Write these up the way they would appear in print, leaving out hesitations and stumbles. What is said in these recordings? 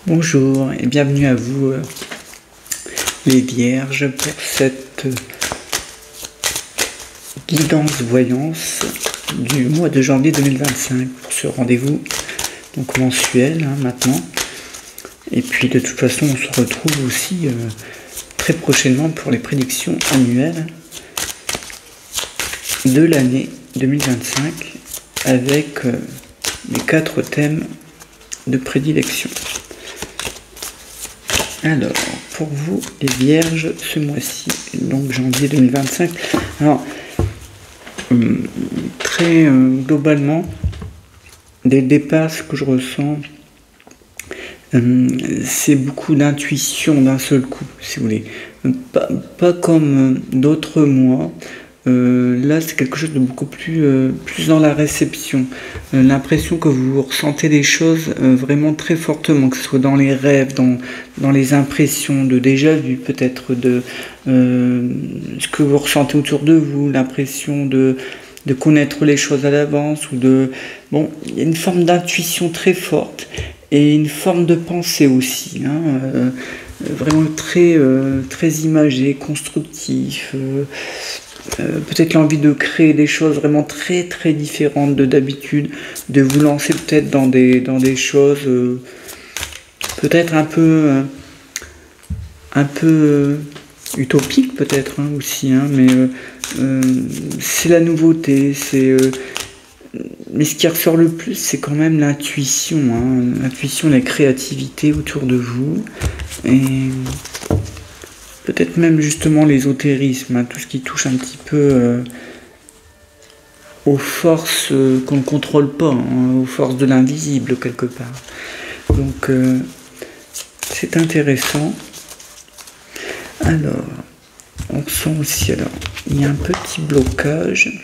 Bonjour et bienvenue à vous les Vierges pour cette guidance voyance du mois de janvier 2025 pour ce rendez-vous donc mensuel maintenant. Et puis de toute façon on se retrouve aussi très prochainement pour les prédictions annuelles de l'année 2025 avec les 4 thèmes de prédilection. Alors, pour vous, les Vierges, ce mois-ci, donc janvier 2025, alors, très globalement, dès le départ, ce que je ressens, c'est beaucoup d'intuition d'un seul coup, si vous voulez. Pas comme d'autres mois. Là, c'est quelque chose de beaucoup plus dans la réception. L'impression que vous ressentez des choses vraiment très fortement, que ce soit dans les rêves, dans les impressions de déjà-vu, peut-être de ce que vous ressentez autour de vous, l'impression de connaître les choses à l'avance, ou de... Bon, il y a une forme d'intuition très forte, et une forme de pensée aussi, vraiment très imagé, constructif, peut-être l'envie de créer des choses vraiment très différentes de d'habitude, de vous lancer peut-être dans des choses peut-être un peu utopiques peut-être aussi, mais c'est la nouveauté, mais ce qui ressort le plus, c'est quand même l'intuition, l'intuition, la créativité autour de vous, et peut-être même justement l'ésotérisme, tout ce qui touche un petit peu aux forces qu'on ne contrôle pas, aux forces de l'invisible quelque part. Donc c'est intéressant. Alors, on sent aussi, alors, il y a un petit blocage.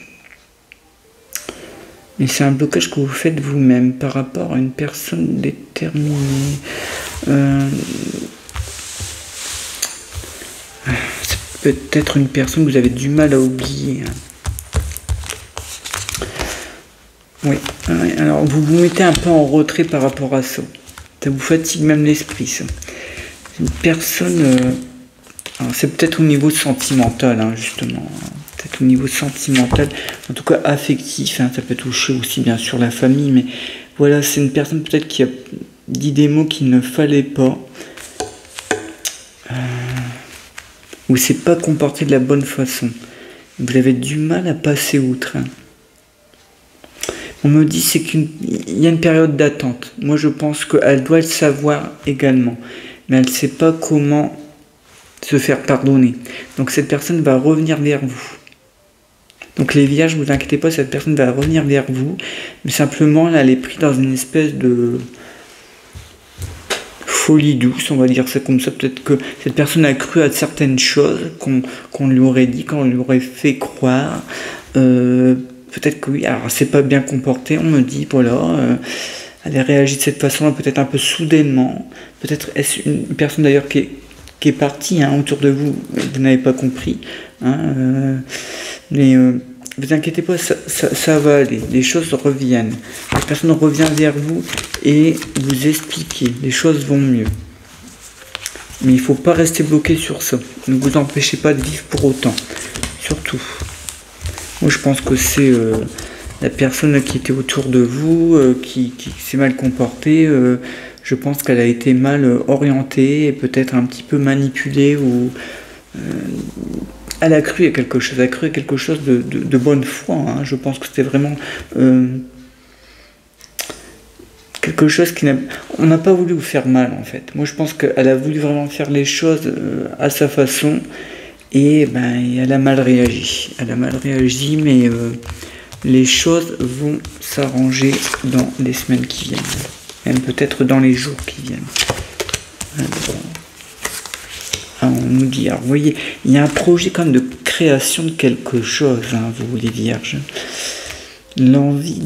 Et c'est un blocage que vous faites vous-même par rapport à une personne déterminée. C'est peut-être une personne que vous avez du mal à oublier. Oui, alors vous vous mettez un peu en retrait par rapport à ça. Ça vous fatigue même l'esprit, ça. Une personne... c'est peut-être au niveau sentimental, justement. Peut-être au niveau sentimental, en tout cas affectif, ça peut toucher aussi bien sûr la famille, mais voilà, c'est une personne peut-être qui a dit des mots qu'il ne fallait pas, ou s'est pas comporté de la bonne façon. Vous avez du mal à passer outre. On me dit c'est qu'il y a une période d'attente. Moi je pense qu'elle doit le savoir également, mais elle ne sait pas comment se faire pardonner. Donc cette personne va revenir vers vous. Donc les Vierges, ne vous inquiétez pas, cette personne va revenir vers vous, mais simplement là, elle est prise dans une espèce de folie douce, on va dire ça comme ça. Peut-être que cette personne a cru à certaines choses qu'on lui aurait dit, qu'on lui aurait fait croire. Peut-être que oui, alors c'est pas bien comporté, on me dit, voilà, elle a réagi de cette façon-là, peut-être un peu soudainement. Peut-être est-ce une personne d'ailleurs qui est partie autour de vous, vous n'avez pas compris. Mais vous inquiétez pas, ça va aller, les choses reviennent. La personne revient vers vous et vous expliquez, les choses vont mieux. Mais il ne faut pas rester bloqué sur ça. Ne vous empêchez pas de vivre pour autant, surtout. Moi je pense que c'est la personne qui était autour de vous, qui s'est mal comportée. Je pense qu'elle a été mal orientée et peut-être un petit peu manipulée, ou elle a cru à quelque chose, de bonne foi. Je pense que c'était vraiment quelque chose on n'a pas voulu vous faire mal en fait. Moi je pense qu'elle a voulu vraiment faire les choses à sa façon, et elle a mal réagi. Mais les choses vont s'arranger dans les semaines qui viennent. Même peut-être dans les jours qui viennent. On nous dit, alors vous voyez, il y a un projet quand même de création de quelque chose, vous les Vierges. L'envie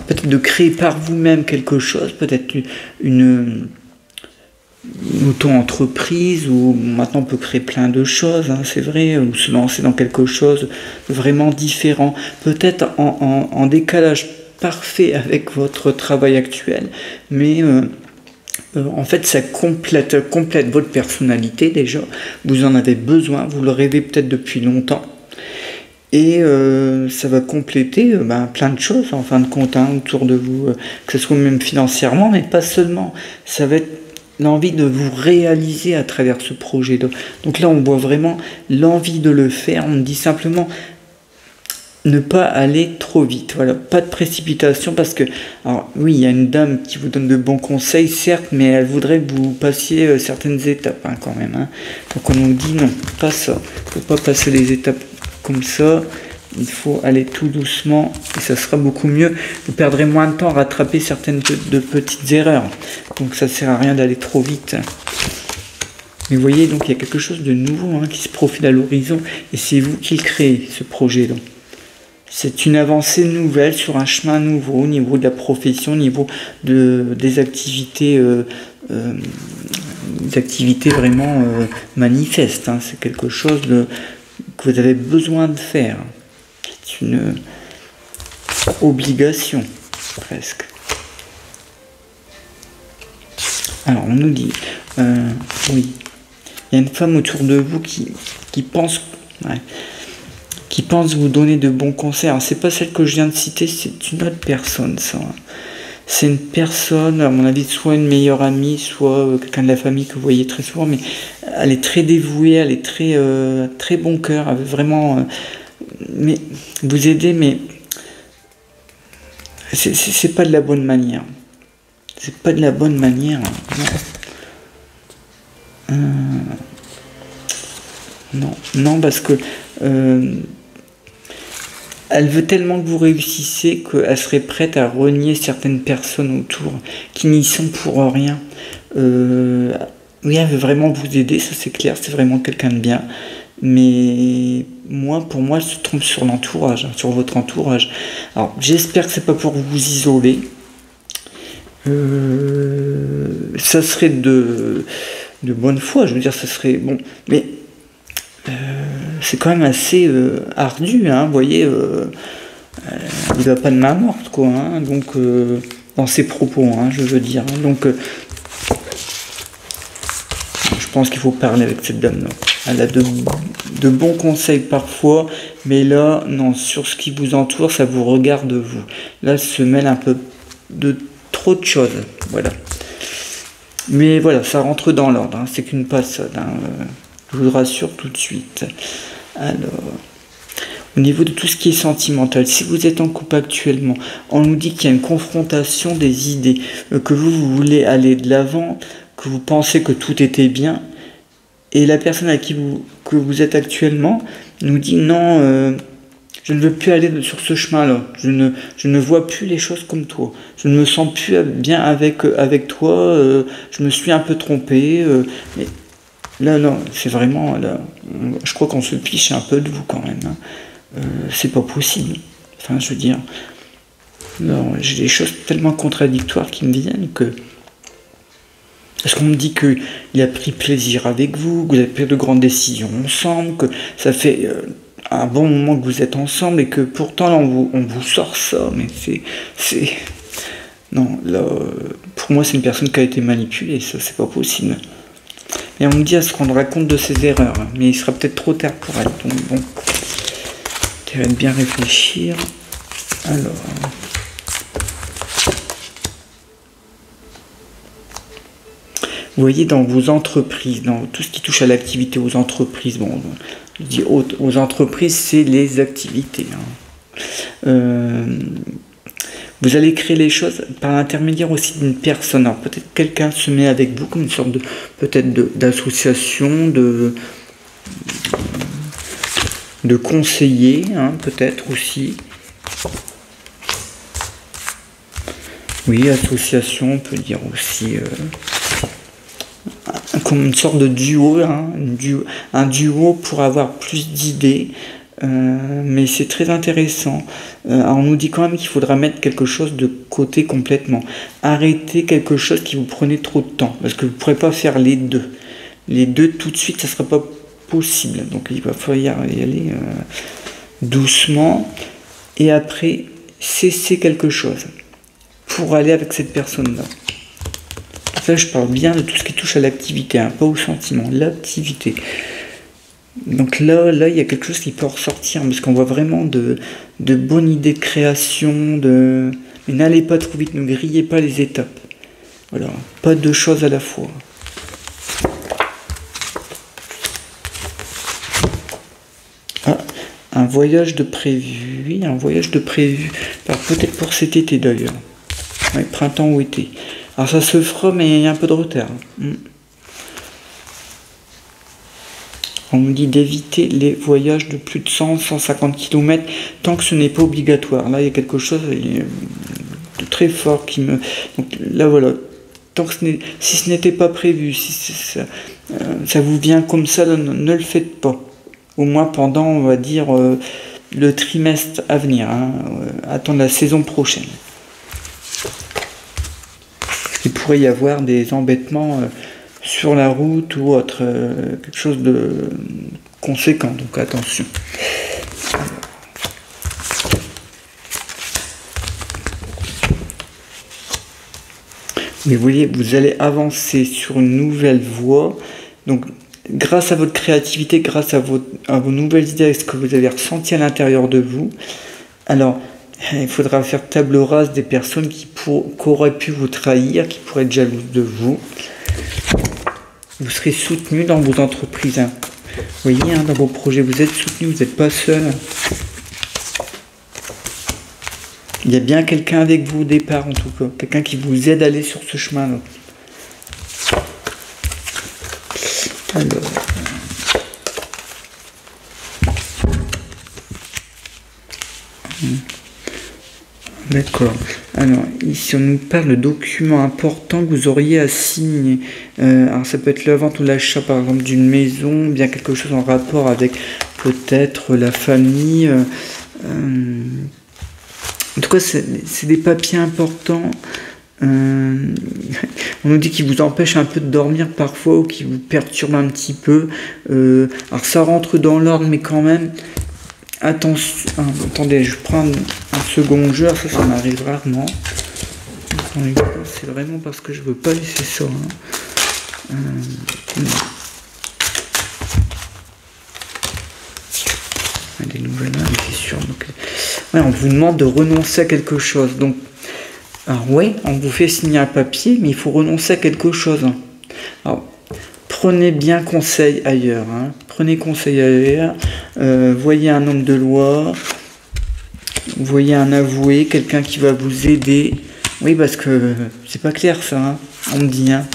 peut-être de créer par vous-même quelque chose, peut-être une auto-entreprise, où maintenant on peut créer plein de choses, c'est vrai, ou se lancer dans quelque chose de vraiment différent, peut-être en décalage parfait avec votre travail actuel, mais en fait, ça complète votre personnalité déjà. Vous en avez besoin, vous le rêvez peut-être depuis longtemps. Et ça va compléter plein de choses en fin de compte autour de vous, que ce soit même financièrement, mais pas seulement. Ça va être l'envie de vous réaliser à travers ce projet-là. Donc là, on voit vraiment l'envie de le faire. On dit simplement ne pas aller trop vite. Voilà, pas de précipitation parce que, alors oui, il y a une dame qui vous donne de bons conseils, certes, mais elle voudrait que vous passiez certaines étapes quand même. Donc on nous dit non, pas ça. Il ne faut pas passer les étapes comme ça. Il faut aller tout doucement et ça sera beaucoup mieux. Vous perdrez moins de temps à rattraper certaines de petites erreurs. Donc ça sert à rien d'aller trop vite. Mais vous voyez, donc il y a quelque chose de nouveau qui se profile à l'horizon et c'est vous qui le créez, ce projet-là. C'est une avancée nouvelle sur un chemin nouveau au niveau de la profession, au niveau des activités, vraiment manifestes. C'est quelque chose que vous avez besoin de faire. C'est une obligation, presque. Alors, on nous dit, oui, il y a une femme autour de vous qui pense... Ouais, qui pense vous donner de bons conseils. Alors, c'est pas celle que je viens de citer, c'est une autre personne, ça. C'est une personne, à mon avis, soit une meilleure amie, soit quelqu'un de la famille que vous voyez très souvent, mais elle est très dévouée, elle est très bon cœur, elle veut vraiment mais vous aider, mais c'est pas de la bonne manière. C'est pas de la bonne manière. Non, parce que elle veut tellement que vous réussissez qu'elle serait prête à renier certaines personnes autour qui n'y sont pour rien. Oui, elle veut vraiment vous aider, ça c'est clair, c'est vraiment quelqu'un de bien. Mais pour moi, elle se trompe sur l'entourage, sur votre entourage. Alors, j'espère que c'est pas pour vous isoler. Ça serait de bonne foi, je veux dire, ça serait bon, mais c'est quand même assez ardu, vous voyez, il n'a pas de main morte, quoi, donc dans ses propos, je veux dire, donc je pense qu'il faut parler avec cette dame-là. Elle a de bons conseils parfois, mais là, non, sur ce qui vous entoure, ça vous regarde vous. Là, se mêle un peu de trop de choses, voilà. Mais voilà, ça rentre dans l'ordre, c'est qu'une passade, je vous rassure tout de suite. Alors, au niveau de tout ce qui est sentimental, si vous êtes en couple actuellement, on nous dit qu'il y a une confrontation des idées, que vous voulez aller de l'avant, que vous pensez que tout était bien, et la personne à qui que vous êtes actuellement nous dit non, je ne veux plus aller sur ce chemin-là, je ne vois plus les choses comme toi, je ne me sens plus bien avec toi, je me suis un peu trompé, mais là, non, c'est vraiment, là, je crois qu'on se fiche un peu de vous quand même, c'est pas possible, enfin, je veux dire, j'ai des choses tellement contradictoires qui me viennent que... Parce qu'on me dit qu'il a pris plaisir avec vous, que vous avez pris de grandes décisions ensemble, que ça fait un bon moment que vous êtes ensemble et que pourtant là, on vous sort ça, mais c'est... Non, là, pour moi, c'est une personne qui a été manipulée, ça, c'est pas possible. Et on me dit, elle se rendra compte de ses erreurs, mais il sera peut-être trop tard pour elle, donc bon, tu vas bien réfléchir. Alors... Vous voyez, dans vos entreprises, dans tout ce qui touche à l'activité aux entreprises, bon, je dis aux entreprises, c'est les activités. Vous allez créer les choses par l'intermédiaire aussi d'une personne. Alors peut-être quelqu'un se met avec vous comme une sorte de, peut-être d'association, de conseiller, peut-être aussi. Oui, association, on peut dire aussi... comme une sorte de duo, un duo pour avoir plus d'idées, mais c'est très intéressant. On nous dit quand même qu'il faudra mettre quelque chose de côté complètement. Arrêter quelque chose qui vous prenait trop de temps, parce que vous ne pourrez pas faire les deux. Les deux tout de suite, ça ne sera pas possible. Donc il va falloir y aller doucement, et après cesser quelque chose pour aller avec cette personne-là. Là, je parle bien de tout ce qui touche à l'activité, hein, pas au sentiment, l'activité. Donc là, il y a quelque chose qui peut ressortir, parce qu'on voit vraiment de bonnes idées de création, mais n'allez pas trop vite, ne grillez pas les étapes. Voilà, pas deux choses à la fois. Ah, un voyage de prévu, oui, un voyage de prévu. Alors peut-être pour cet été d'ailleurs. Ouais, printemps ou été. Alors ça se fera, mais il y a un peu de retard. On nous dit d'éviter les voyages de plus de 100-150 km tant que ce n'est pas obligatoire. Là, il y a quelque chose de très fort qui me... Donc là, voilà. Tant que si ce n'était pas prévu, si ça vous vient comme ça, ne le faites pas. Au moins pendant, on va dire, le trimestre à venir. Hein, attendre la saison prochaine. Il pourrait y avoir des embêtements sur la route ou autre, quelque chose de conséquent, donc attention. Mais vous voyez, vous allez avancer sur une nouvelle voie, donc grâce à votre créativité, grâce à vos nouvelles idées, à ce que vous avez ressenti à l'intérieur de vous. Alors, il faudra faire table rase des personnes qui auraient pu vous trahir, qui pourraient être jalouses de vous. Vous serez soutenu dans vos entreprises. Hein. Vous voyez, hein, dans vos projets, vous êtes soutenu, vous n'êtes pas seul. Il y a bien quelqu'un avec vous au départ, en tout cas. Quelqu'un qui vous aide à aller sur ce chemin-là. Alors... D'accord. Alors, ici, on nous parle de documents importants que vous auriez à signer. Alors, ça peut être la vente ou l'achat, par exemple, d'une maison, bien quelque chose en rapport avec peut-être la famille. En tout cas, c'est des papiers importants. On nous dit qu'ils vous empêchent un peu de dormir parfois ou qui vous perturbent un petit peu. Alors, ça rentre dans l'ordre, mais quand même... Attention, attendez, je prends un second jeu, ça m'arrive rarement. C'est vraiment parce que je veux pas laisser ça. Hein. Des nouvelles mains, c'est sûr. Donc, ouais, on vous demande de renoncer à quelque chose. Donc, alors ouais, on vous fait signer un papier, mais il faut renoncer à quelque chose. Alors, prenez bien conseil ailleurs. Hein. Prenez conseil ailleurs. Voyez un homme de loi. Voyez un avoué, quelqu'un qui va vous aider. Oui, parce que c'est pas clair ça. Hein. On me dit. Hein.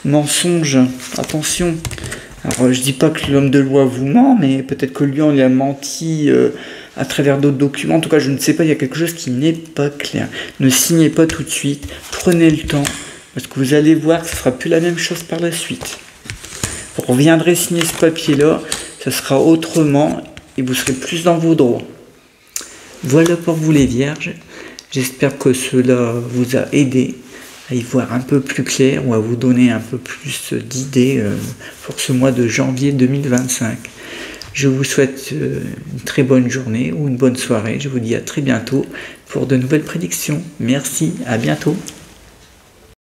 Mensonge. Attention. Alors, je dis pas que l'homme de loi vous ment, mais peut-être que lui, on lui a menti à travers d'autres documents. En tout cas, je ne sais pas. Il y a quelque chose qui n'est pas clair. Ne signez pas tout de suite. Prenez le temps. Parce que vous allez voir que ce ne sera plus la même chose par la suite. Vous reviendrez signer ce papier-là, ça sera autrement et vous serez plus dans vos droits. Voilà pour vous les vierges. J'espère que cela vous a aidé à y voir un peu plus clair ou à vous donner un peu plus d'idées pour ce mois de janvier 2025. Je vous souhaite une très bonne journée ou une bonne soirée. Je vous dis à très bientôt pour de nouvelles prédictions. Merci, à bientôt.